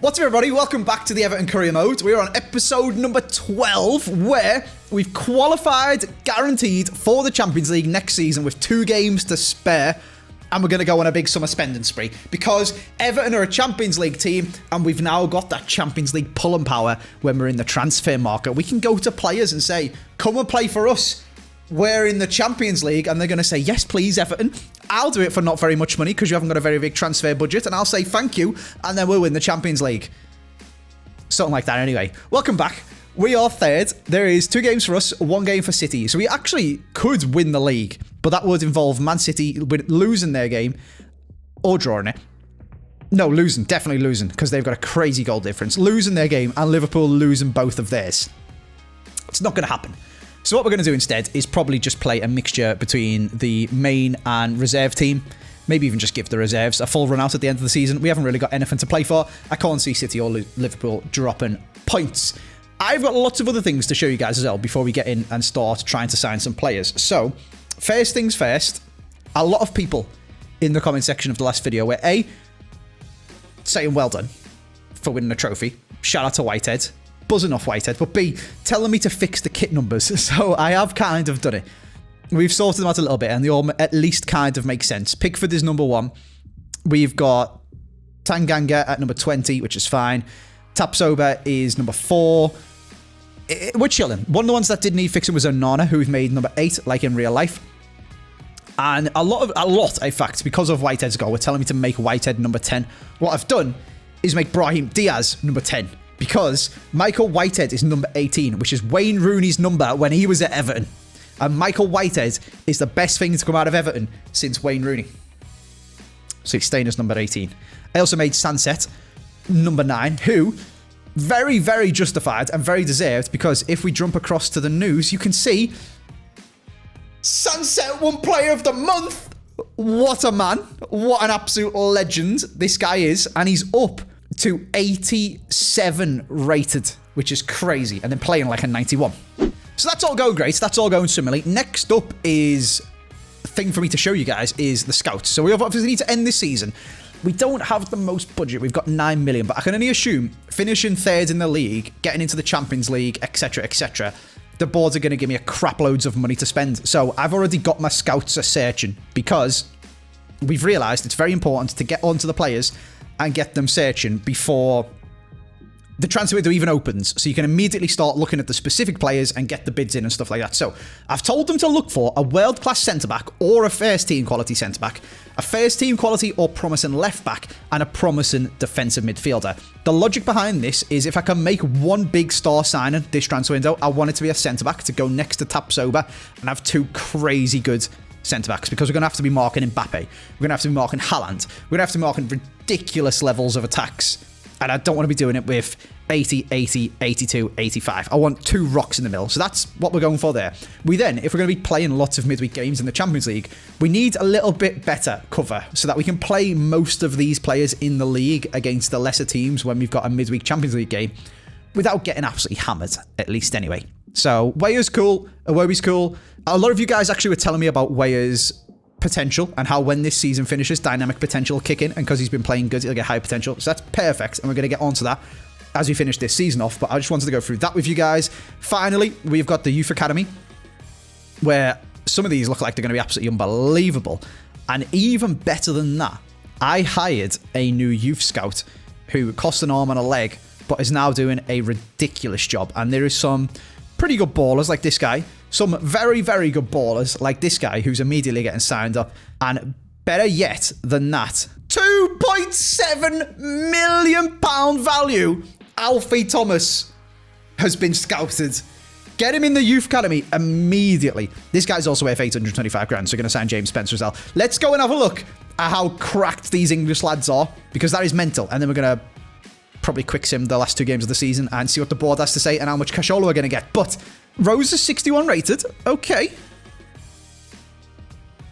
What's up, everybody? Welcome back to the Everton Career Mode. We're on episode number 12, where we've qualified, guaranteed, for the Champions League next season with 2 games to spare. And we're going to go on a big summer spending spree because Everton are a Champions League team and we've now got that Champions League pulling power when we're in the transfer market. We can go to players and say, come and play for us. We're in the Champions League, and they're going to say, yes, please, Everton. I'll do it for not very much money because you haven't got a very big transfer budget, and I'll say thank you, and then we'll win the Champions League. Something like that anyway. Welcome back. We are third. There is 2 games for us, 1 game for City. So we actually could win the league, but that would involve Man City losing their game or drawing it. No, losing. Definitely losing because they've got a crazy goal difference. Losing their game and Liverpool losing both of theirs. It's not going to happen. So what we're going to do instead is probably just play a mixture between the main and reserve team. Maybe even just give the reserves a full run out at the end of the season. We haven't really got anything to play for. I can't see City or Liverpool dropping points. I've got lots of other things to show you guys as well before we get in and start trying to sign some players. So, first things first, a lot of people in the comment section of the last video were A, saying well done for winning a trophy. Shout out to Whitehead. Buzzing off Whitehead. But B, telling me to fix the kit numbers. So I have kind of done it. We've sorted them out a little bit and they all at least kind of make sense. Pickford is number 1. We've got Tanganga at number 20, which is fine. Tapsoba is number 4. We're chilling. One of the ones that did need fixing was Onana, who we've made number 8, like in real life. And a lot, in fact, because of Whitehead's goal, we're telling me to make Whitehead number 10. What I've done is make Brahim Diaz number 10. Because Michael Whitehead is number 18, which is Wayne Rooney's number when he was at Everton. And Michael Whitehead is the best thing to come out of Everton since Wayne Rooney. So he's staying as number 18. I also made Sunset number 9, who, very, very justified and very deserved, because if we jump across to the news, you can see Sunset won Player of the Month. What a man. What an absolute legend this guy is. And he's up to 87 rated, which is crazy, and then playing like a 91. So that's all going great. That's all going similarly. Next up is a thing for me to show you guys is the scouts. So we obviously need to end this season. We don't have the most budget. We've got 9 million, but I can only assume finishing third in the league, getting into the Champions League, etc., etc., the boards are going to give me a crap loads of money to spend. So I've already got my scouts a searching because we've realized it's very important to get onto the players and get them searching before the transfer window even opens. So you can immediately start looking at the specific players and get the bids in and stuff like that. So I've told them to look for a world-class centre-back or a first-team quality centre-back, a first-team quality or promising left-back, and a promising defensive midfielder. The logic behind this is if I can make one big star signing this transfer window, I want it to be a centre-back to go next to Tapsoba and have 2 crazy good centre-backs, because we're going to have to be marking Mbappe. We're going to have to be marking Haaland. We're going to have to be marking ridiculous levels of attacks. And I don't want to be doing it with 80, 80, 82, 85. I want 2 rocks in the middle. So that's what we're going for there. We then, if we're going to be playing lots of midweek games in the Champions League, we need a little bit better cover so that we can play most of these players in the league against the lesser teams when we've got a midweek Champions League game without getting absolutely hammered, at least anyway. So Weah's cool. Iwobi's cool. A lot of you guys actually were telling me about Weah's potential and how when this season finishes, dynamic potential will kick in, and because he's been playing good, he'll get high potential. So that's perfect, and we're going to get onto that as we finish this season off. But I just wanted to go through that with you guys. Finally, we've got the Youth Academy, where some of these look like they're going to be absolutely unbelievable. And even better than that, I hired a new youth scout who cost an arm and a leg, but is now doing a ridiculous job. And there is some pretty good ballers like this guy, some very, very good ballers like this guy who's immediately getting signed up. And better yet than that, £2.7 million value, Alfie Thomas has been scouted. Get him in the Youth Academy immediately. This guy's also worth 825 grand, so we're going to sign James Spencer as well. Let's go and have a look at how cracked these English lads are, because that is mental. And then we're going to probably quick sim the last 2 games of the season and see what the board has to say and how much cashola we're going to get. But Rose is 61 rated. Okay.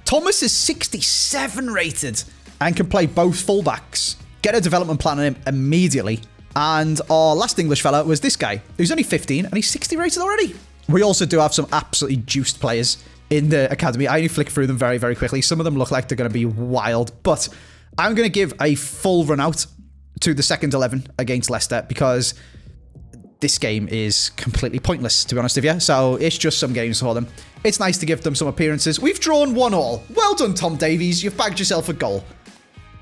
Thomas is 67 rated and can play both fullbacks. Get a development plan on him immediately. And our last English fella was this guy, who's only 15 and he's 60 rated already. We also do have some absolutely juiced players in the academy. I only flick through them very, very quickly. Some of them look like they're going to be wild, but I'm going to give a full run out to the second 11 against Leicester because this game is completely pointless, to be honest with you. So it's just some games for them. It's nice to give them some appearances. We've drawn 1-1. Well done, Tom Davies. You've bagged yourself a goal.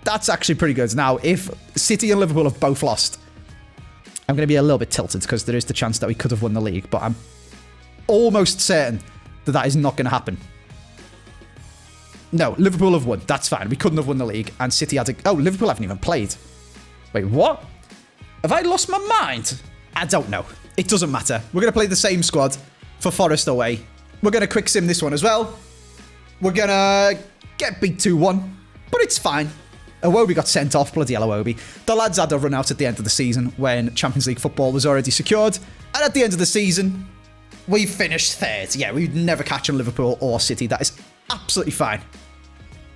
That's actually pretty good. Now, if City and Liverpool have both lost, I'm going to be a little bit tilted because there is the chance that we could have won the league, but I'm almost certain that that is not going to happen. No, Liverpool have won. That's fine. We couldn't have won the league, and City had to... Oh, Liverpool haven't even played. Wait, what? Have I lost my mind? I don't know. It doesn't matter. We're going to play the same squad for Forest away. We're going to quick sim this one as well. We're going to get beat 2-1, but it's fine. Iwobi got sent off. Bloody hell, Iwobi. The lads had a run out at the end of the season when Champions League football was already secured. And at the end of the season, we finished third. Yeah, we'd never catch on Liverpool or City. That is absolutely fine.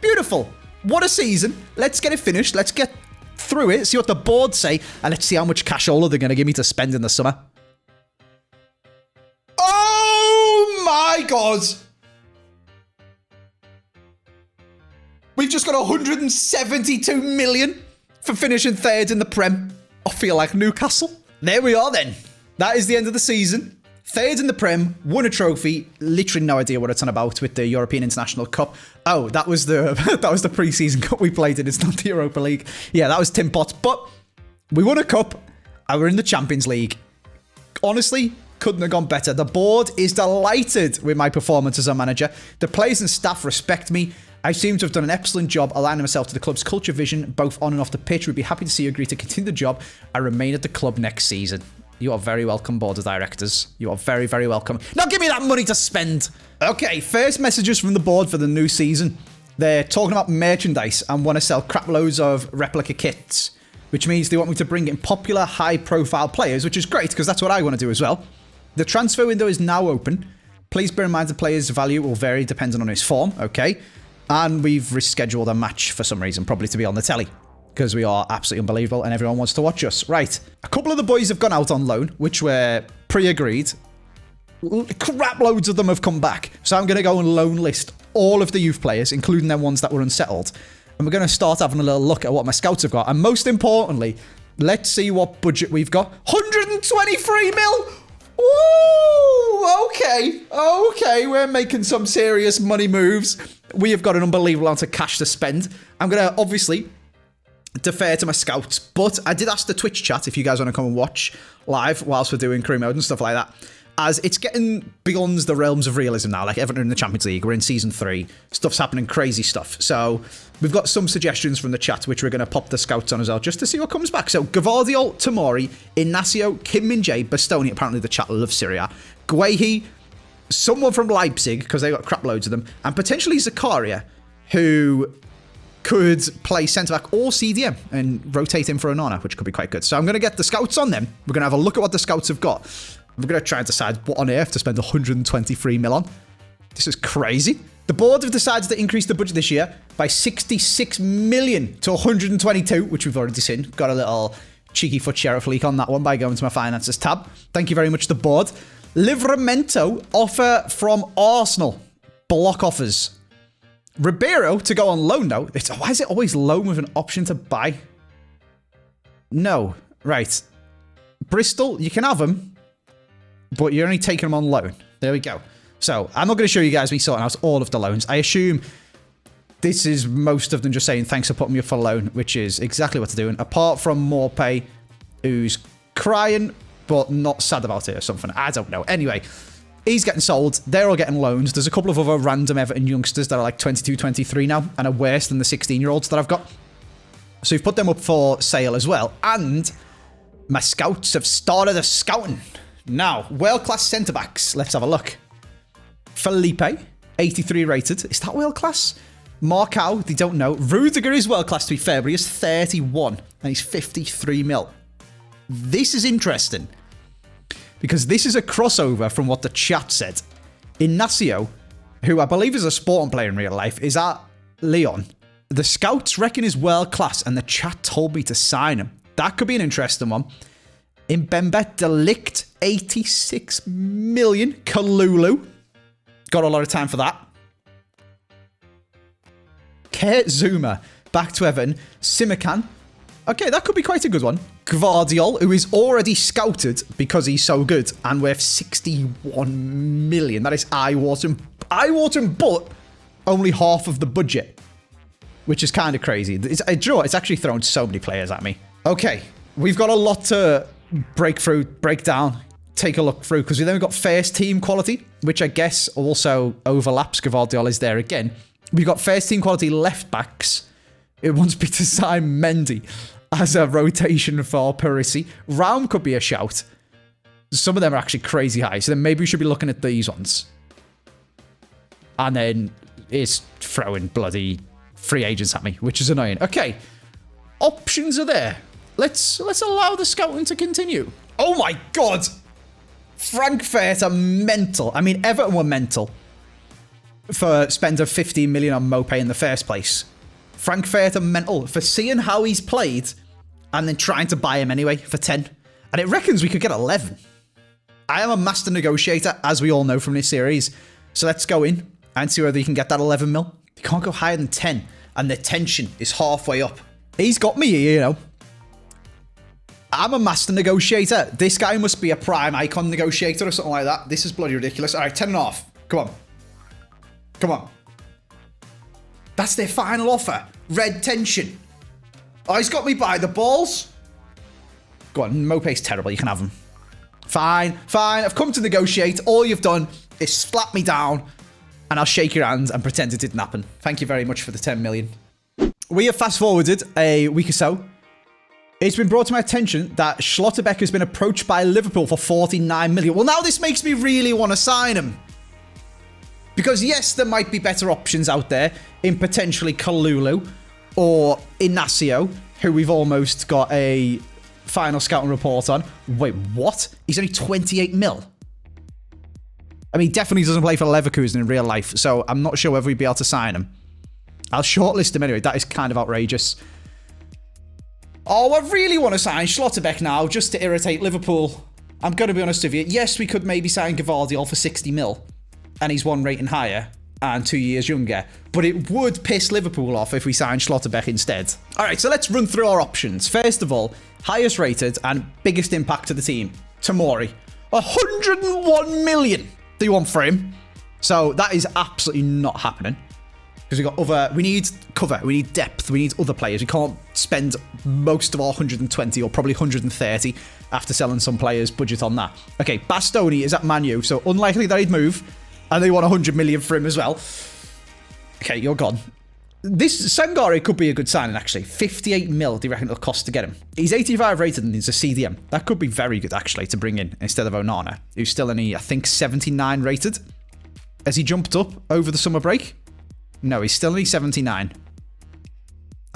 Beautiful. What a season. Let's get it finished. Let's get through it, see what the board say, and let's see how much cashola they're going to give me to spend in the summer. Oh my God! We've just got 172 million for finishing third in the Prem. I feel like Newcastle. There we are then. That is the end of the season. Third in the Prem, won a trophy. Literally no idea what it's on about with the European International Cup. Oh, that was the that was the pre-season cup we played in. It's not the Europa League. Yeah, that was Tim Potts. But we won a cup and we're in the Champions League. Honestly, couldn't have gone better. The board is delighted with my performance as a manager. The players and staff respect me. I seem to have done an excellent job aligning myself to the club's culture vision, both on and off the pitch. We'd be happy to see you agree to continue the job and remain at the club next season. You are very welcome, board of directors. You are very, very welcome. Now give me that money to spend. Okay, first messages from the board for the new season. They're talking about merchandise and want to sell crap loads of replica kits, which means they want me to bring in popular, high-profile players, which is great because that's what I want to do as well. The transfer window is now open. Please bear in mind the player's value will vary depending on his form, okay? And we've rescheduled a match for some reason, probably to be on the telly, because we are absolutely unbelievable and everyone wants to watch us. Right. A couple of the boys have gone out on loan, which were pre-agreed. Crap loads of them have come back. So I'm going to go and loan list all of the youth players, including them ones that were unsettled. And we're going to start having a little look at what my scouts have got. And most importantly, let's see what budget we've got. 123 mil! Ooh, okay. Okay, we're making some serious money moves. We have got an unbelievable amount of cash to spend. I'm going to obviously defer to my scouts, but I did ask the Twitch chat if you guys want to come and watch live whilst we're doing career mode and stuff like that, as it's getting beyond the realms of realism now. Like Everton in the Champions League, we're in season 3, stuff's happening, crazy stuff. So we've got some suggestions from the chat which we're going to pop the scouts on as well, just to see what comes back. So Gavardiol, Tomori, Inacio, Kim Min-jae, Bastoni, apparently the chat loves Syria, Guehi, someone from Leipzig, because they got crap loads of them, and potentially Zakaria, who could play centre-back or CDM and rotate him for Onana, which could be quite good. So I'm going to get the scouts on them. We're going to have a look at what the scouts have got. We're going to try and decide what on earth to spend 123 mil on. This is crazy. The board have decided to increase the budget this year by 66 million to 122, which we've already seen. Got a little cheeky foot sheriff leak on that one by going to my finances tab. Thank you very much, the board. Livramento offer from Arsenal. Block offers. Ribeiro to go on loan, though. Why is it always loan with an option to buy? No. Right. Bristol, you can have them, but you're only taking them on loan. There we go. So, I'm not going to show you guys me sorting out all of the loans. I assume this is most of them just saying, thanks for putting me up for loan, which is exactly what they're doing. Apart from Maupay, who's crying, but not sad about it or something. I don't know. Anyway, he's getting sold. They're all getting loans. There's a couple of other random Everton youngsters that are like 22, 23 now and are worse than the 16-year-olds that I've got. So we've put them up for sale as well. And my scouts have started a scouting. Now, world-class centre-backs. Let's have a look. Felipe, 83 rated. Is that world-class? Marcao, they don't know. Rudiger is world-class, to be fair, but he is 31 and he's 53 mil. This is interesting, because this is a crossover from what the chat said. Inacio, who I believe is a Sporting player in real life, is at Lyon. The scouts reckon is world class, and the chat told me to sign him. That could be an interesting one. Mbembe Delict, 86 million. Kalulu. Got a lot of time for that. Kurt Zuma, back to Everton. Simikan. Okay, that could be quite a good one. Gvardiol, who is already scouted because he's so good and worth 61 million. That is eye-watering. Eye-watering, but only half of the budget, which is kind of crazy. It's actually thrown so many players at me. Okay, we've got a lot to break down, take a look through, because we've then got first team quality, which I guess also overlaps. Gvardiol is there again. We've got first team quality left backs. It wants me to sign Mendy as a rotation for Perisi. Raum could be a shout. Some of them are actually crazy high, so then maybe we should be looking at these ones. And then it's throwing bloody free agents at me, which is annoying. Okay, options are there. Let's allow the scouting to continue. Oh my god! Frankfurt are mental. I mean, Everton were mental for spending 15 million on Maupay in the first place. Frankfurt are mental for seeing how he's played and then trying to buy him anyway for 10. And it reckons we could get 11. I am a master negotiator, as we all know from this series. So let's go in and see whether you can get that 11 mil. You can't go higher than 10. And the tension is halfway up. He's got me here, you know. I'm a master negotiator. This guy must be a prime icon negotiator or something like that. This is bloody ridiculous. All right, 10.5. Come on. Come on. That's their final offer. Red tension. Oh, he's got me by the balls. Go on, Maupay's terrible. You can have him. Fine, fine. I've come to negotiate. All you've done is slap me down, and I'll shake your hand and pretend it didn't happen. Thank you very much for the 10 million. We have fast-forwarded a week or so. It's been brought to my attention that Schlotterbeck has been approached by Liverpool for 49 million. Well, now this makes me really want to sign him. Because yes, there might be better options out there in potentially Kalulu or Inacio, who we've almost got a final scouting report on. Wait, what? He's only 28 mil. I mean, he definitely doesn't play for Leverkusen in real life, so I'm not sure whether we'd be able to sign him. I'll shortlist him anyway. That is kind of outrageous. Oh, I really want to sign Schlotterbeck now, just to irritate Liverpool. I'm going to be honest with you. Yes, we could maybe sign Gvardiol for 60 mil. And he's one rating higher and 2 years younger. But it would piss Liverpool off if we signed Schlotterbeck instead. All right, so let's run through our options. First of all, highest rated and biggest impact to the team, Tomori. 101 million do you want for him? So that is absolutely not happening. Because we need cover, we need depth, we need other players. We can't spend most of our 120 or probably 130 after selling some players' budget on that. Okay, Bastoni is at Man U, so unlikely that he'd move. And they want 100 million for him as well. Okay, you're gone. This Sangare could be a good signing, actually. 58 mil, do you reckon it'll cost to get him? He's 85 rated and he's a CDM. That could be very good, actually, to bring in instead of Onana, who's still only, I think, 79 rated. Has he jumped up over the summer break? No, he's still only 79.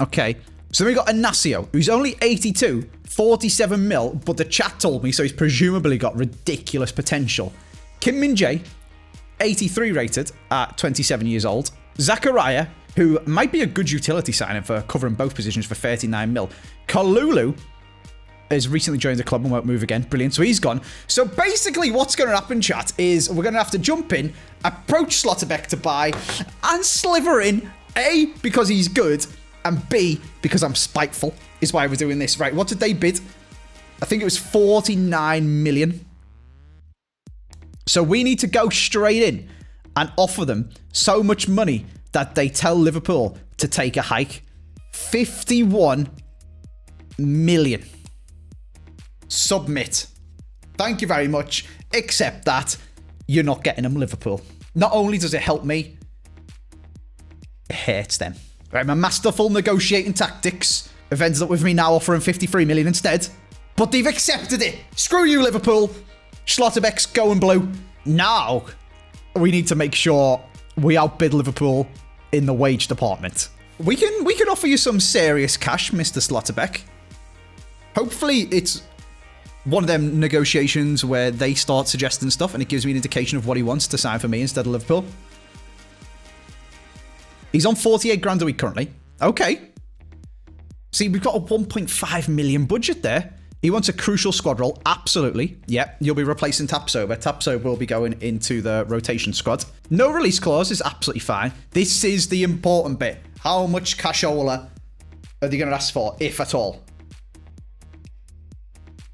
Okay, so then we got Inacio, who's only 82, 47 mil, but the chat told me, so he's presumably got ridiculous potential. Kim Min-jae, 83 rated at 27 years old. Zachariah, who might be a good utility signing for covering both positions for 39 mil. Kalulu has recently joined the club and won't move again. Brilliant. So he's gone. So basically what's going to happen, chat, is we're going to have to jump in, approach Schlotterbeck to buy, and sliver in, A, because he's good, and B, because I'm spiteful, is why we're doing this. Right, what did they bid? I think it was 49 million. So we need to go straight in and offer them so much money that they tell Liverpool to take a hike. 51 million. Submit. Thank you very much. Except that you're not getting them, Liverpool. Not only does it help me, it hurts them. Right, my masterful negotiating tactics have ended up with me now offering 53 million instead. But they've accepted it. Screw you, Liverpool. Schlotterbeck's going blue. Now, we need to make sure we outbid Liverpool in the wage department. We can offer you some serious cash, Mr. Schlotterbeck. Hopefully, it's one of them negotiations where they start suggesting stuff and it gives me an indication of what he wants to sign for me instead of Liverpool. He's on 48 grand a week currently. Okay. See, we've got a 1.5 million budget there. He wants a crucial squad role. Absolutely. Yep, you'll be replacing Tapsoba. Tapsoba will be going into the rotation squad. No release clause is absolutely fine. This is the important bit. How much cashola are they going to ask for, if at all?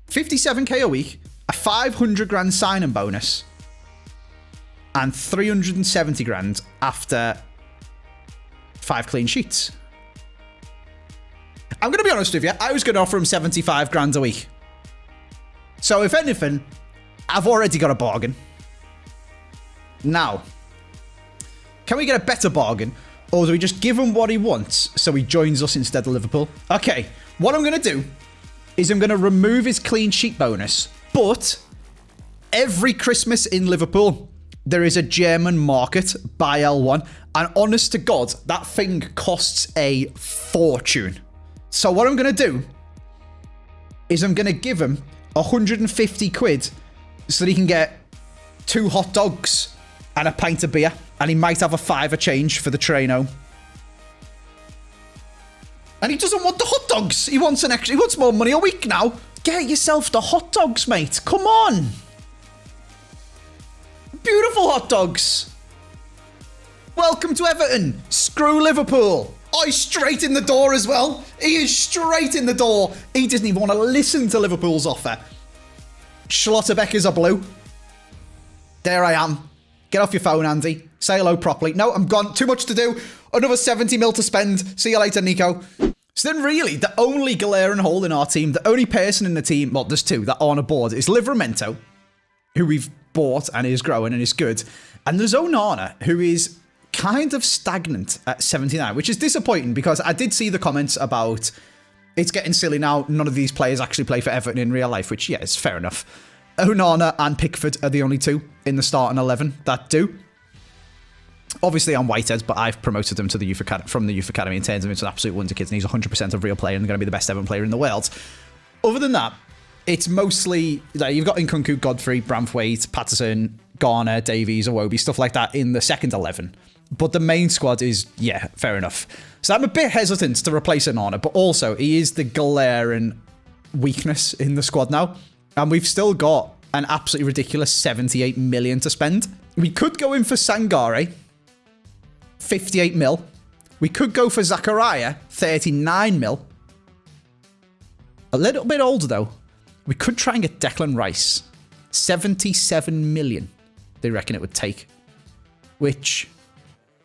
57k a week, a 500 grand signing bonus, and 370 grand after 5 clean sheets. I'm going to be honest with you, I was going to offer him 75 grand a week. So if anything, I've already got a bargain. Now, can we get a better bargain? Or do we just give him what he wants so he joins us instead of Liverpool? Okay, what I'm going to do is I'm going to remove his clean sheet bonus. But every Christmas in Liverpool, there is a German market, buy L1. And honest to God, that thing costs a fortune. So what I'm going to do is I'm going to give him 150 quid so that he can get 2 hot dogs and a pint of beer. And he might have a £5 change for the train home. And he doesn't want the hot dogs. He wants an extra. He wants more money a week now. Get yourself the hot dogs, mate. Come on. Beautiful hot dogs. Welcome to Everton. Screw Liverpool. Oh, he's straight in the door as well. He is straight in the door. He doesn't even want to listen to Liverpool's offer. Schlotterbeck is a blue. There I am. Get off your phone, Andy. Say hello properly. No, I'm gone. Too much to do. Another 70 mil to spend. See you later, Nico. So then really, the only glaring hole in our team, the only person in the team, well, there's 2 that are on a board, is Livramento, who we've bought and is growing and is good. And there's Onana, who is kind of stagnant at 79, which is disappointing because I did see the comments about it's getting silly now. None of these players actually play for Everton in real life, which, yeah, it's fair enough. Onana and Pickford are the only 2 in the starting 11 that do. Obviously, I'm Whitehead, but I've promoted him to the from the youth academy and turned him into an absolute wonder kid, and he's 100% a real player and going to be the best Everton player in the world. Other than that, it's mostly like you've got Nkunku, Godfrey, Branthwaite, Patterson, Garner, Davies, Iwobi, stuff like that in the second 11. But the main squad is, yeah, fair enough. So I'm a bit hesitant to replace Onana, but also he is the glaring weakness in the squad now. And we've still got an absolutely ridiculous 78 million to spend. We could go in for Sangare, 58 mil. We could go for Zachariah, 39 mil. A little bit older, though. We could try and get Declan Rice, 77 million, they reckon it would take. Which,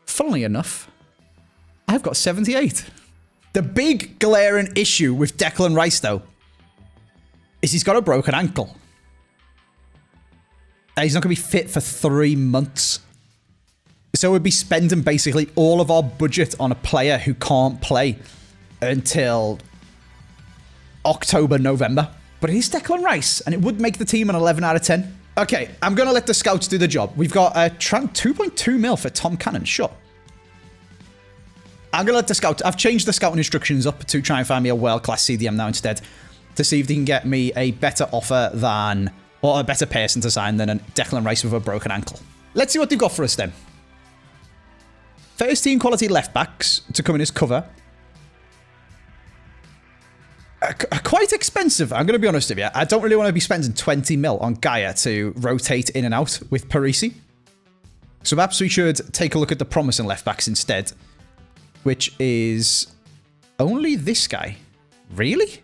funnily enough, I've got 78. The big glaring issue with Declan Rice, though, is he's got a broken ankle. And he's not going to be fit for 3 months. So we'd be spending basically all of our budget on a player who can't play until October, November. But he's Declan Rice, and it would make the team an 11 out of 10. Okay, I'm going to let the scouts do the job. We've got a 2.2 mil for Tom Cannon. Sure. I'm going to let the scout... I've changed the scouting instructions up to try and find me a world-class CDM now instead, to see if they can get me a better offer than... or a better person to sign than a Declan Rice with a broken ankle. Let's see what they've got for us then. First team quality left-backs to come in as cover. Quite expensive, I'm going to be honest with you. I don't really want to be spending 20 mil on Gaia to rotate in and out with Parisi. So perhaps we should take a look at the promising left-backs instead, which is only this guy. Really?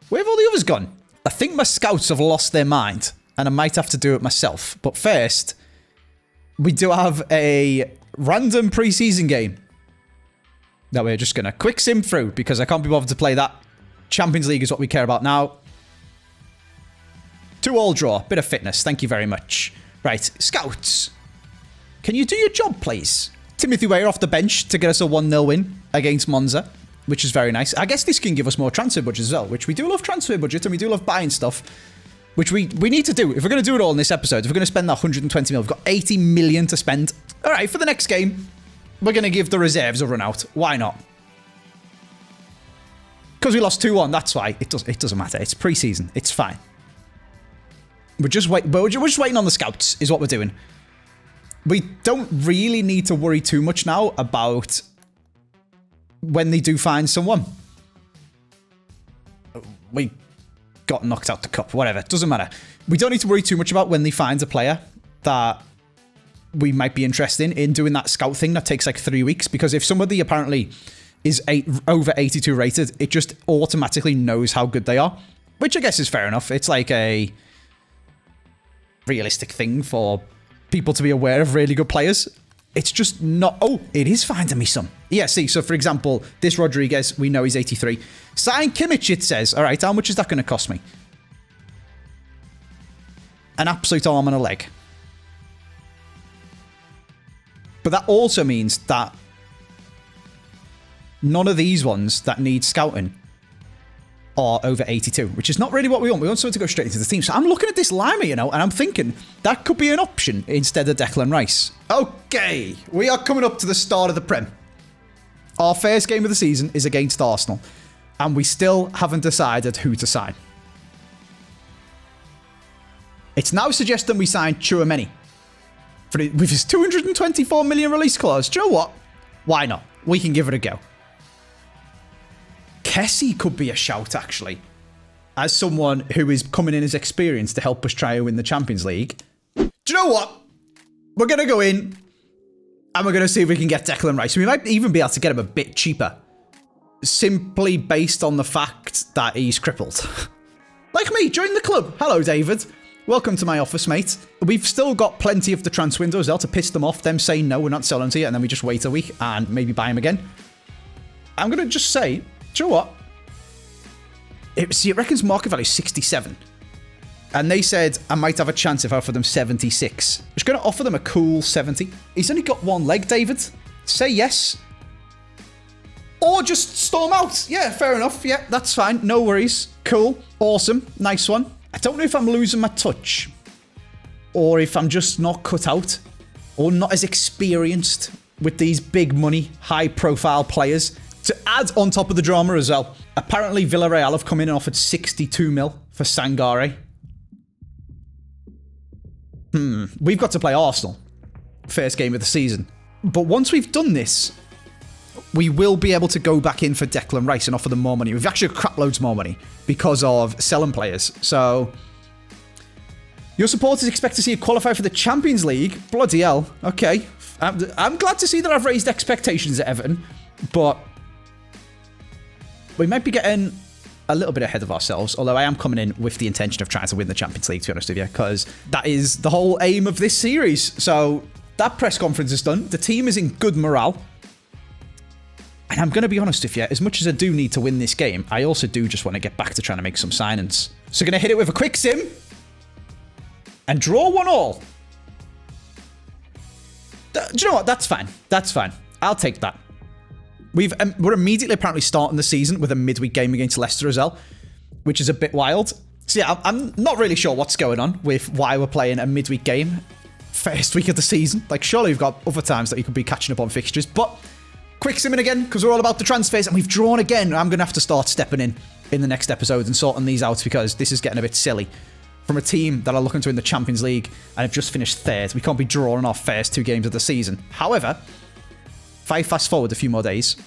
Where have all the others gone? I think my scouts have lost their mind, and I might have to do it myself. But first, we do have a random preseason game that we're just going to quick sim through because I can't be bothered to play that. Champions League is what we care about now. 2-2 draw. Bit of fitness. Thank you very much. Right. Scouts. Can you do your job, please? Timothy Weah off the bench to get us a 1-0 win against Monza, which is very nice. I guess this can give us more transfer budget as well, which we do love transfer budget and we do love buying stuff, which we need to do. If we're going to do it all in this episode, if we're going to spend that 120 mil, we've got 80 million to spend. All right, for the next game, we're going to give the reserves a run out. Why not? Because we lost 2-1, that's why. It doesn't matter. It's pre-season. It's fine. We're just waiting on the scouts, is what we're doing. We don't really need to worry too much now about when they do find someone. We got knocked out the cup, whatever. Doesn't matter. We don't need to worry too much about when they find a player that we might be interested in doing that scout thing that takes like 3 weeks. Because if somebody apparently is over 82 rated, it just automatically knows how good they are which I guess is fair enough. It's like a realistic thing for people to be aware of really good players. It's just not... Oh, it is finding me some. Yeah, see, so for example, this Rodriguez, we know he's 83. Sign Kimmich, it says. All right, how much is that going to cost me? An absolute arm and a leg. But that also means that none of these ones that need scouting are over 82, which is not really what we want. We want someone to go straight into the team. So I'm looking at this Lima, you know, and I'm thinking that could be an option instead of Declan Rice. Okay, we are coming up to the start of the Prem. Our first game of the season is against Arsenal, and we still haven't decided who to sign. It's now suggesting we sign Tchouaméni with his 224 million release clause. Do you know what? Why not? We can give it a go. Kessie could be a shout, actually, as someone who is coming in as experienced to help us try and win the Champions League. Do you know what? We're going to go in and we're going to see if we can get Declan Rice. We might even be able to get him a bit cheaper, simply based on the fact that he's crippled. Like me, join the club. Hello, David. Welcome to my office, mate. We've still got plenty of the transfer window as well to piss them off, them saying, no, we're not selling to you, and then we just wait a week and maybe buy him again. I'm going to just say... Do you know what? It reckons market value is 67. And they said I might have a chance if I offer them 76. I'm just going to offer them a cool 70. He's only got one leg, David. Say yes. Or just storm out. Yeah, fair enough. Yeah, that's fine. No worries. Cool. Awesome. Nice one. I don't know if I'm losing my touch. Or if I'm just not cut out. Or not as experienced with these big money, high profile players. To add on top of the drama as well, apparently Villarreal have come in and offered 62 mil for Sangare. We've got to play Arsenal. First game of the season. But once we've done this, we will be able to go back in for Declan Rice and offer them more money. We've actually got crap loads more money because of selling players. So, your supporters expect to see you qualify for the Champions League? Bloody hell. Okay. I'm glad to see that I've raised expectations at Everton, but... we might be getting a little bit ahead of ourselves, although I am coming in with the intention of trying to win the Champions League, to be honest with you, because that is the whole aim of this series. So that press conference is done. The team is in good morale. And I'm going to be honest with you, as much as I do need to win this game, I also do just want to get back to trying to make some signings. So going to hit it with a quick sim and draw 1-1. Do you know what? That's fine. That's fine. I'll take that. We're immediately apparently starting the season with a midweek game against Leicester as well, which is a bit wild. So yeah, I'm not really sure what's going on with why we're playing a midweek game first week of the season. Like, surely we've got other times that you could be catching up on fixtures, but quick simming again, because we're all about the transfers, and we've drawn again. I'm going to have to start stepping in the next episode and sorting these out, because this is getting a bit silly. From a team that are looking to win the Champions League and have just finished third, we can't be drawing our first 2 games of the season. However... if I fast forward a few more days,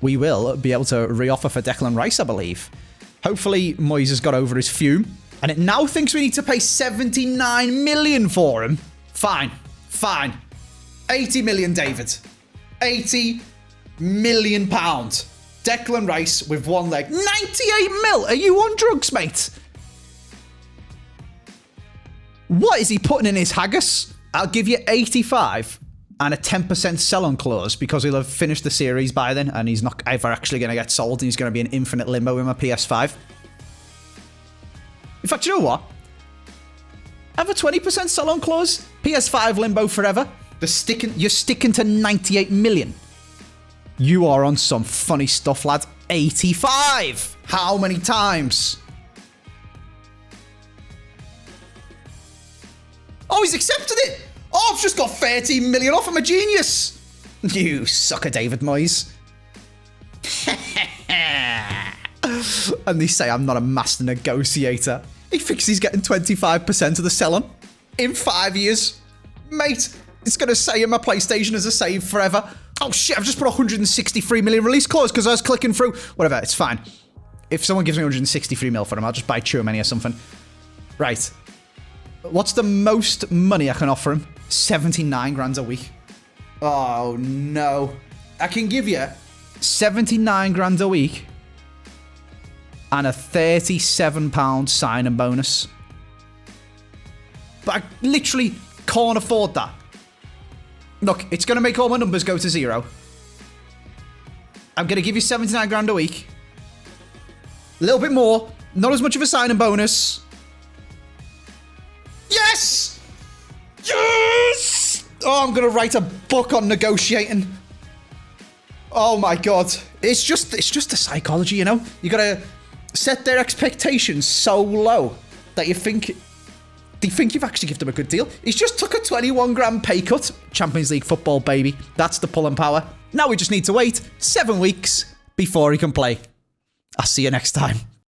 we will be able to re-offer for Declan Rice, I believe. Hopefully, Moyes has got over his fume, and it now thinks we need to pay 79 million for him. Fine. Fine. 80 million, David. 80 million pounds. Declan Rice with one leg. 98 mil! Are you on drugs, mate? What is he putting in his haggis? I'll give you 85 and a 10% sell-on clause, because he'll have finished the series by then and he's not ever actually going to get sold and he's going to be in infinite limbo in my PS5. In fact, you know what? Have a 20% sell-on clause. PS5 limbo forever. You're sticking to 98 million. You are on some funny stuff, lad. 85! How many times? Oh, he's accepted it! Oh, I've just got 13 million off. I'm a genius. You sucker, David Moyes. And they say I'm not a master negotiator. He thinks he's getting 25% of the sell-on in 5 years. Mate, it's going to say in my PlayStation as a save forever. Oh, shit, I've just put 163 million release clause because I was clicking through. Whatever, it's fine. If someone gives me 163 mil for him, I'll just buy Tchouaméni or something. Right. What's the most money I can offer him? 79 grand a week. Oh, no. I can give you 79 grand a week and a £37 signing bonus. But I literally can't afford that. Look, it's going to make all my numbers go to zero. I'm going to give you 79 grand a week. A little bit more. Not as much of a signing bonus. Yes! Yes! Oh, I'm going to write a book on negotiating. Oh my God. It's just the psychology, you know? You got to set their expectations so low that they think you've actually given them a good deal. He's just took a 21 grand pay cut. Champions League football, baby. That's the pulling power. Now we just need to wait 7 weeks before he can play. I'll see you next time.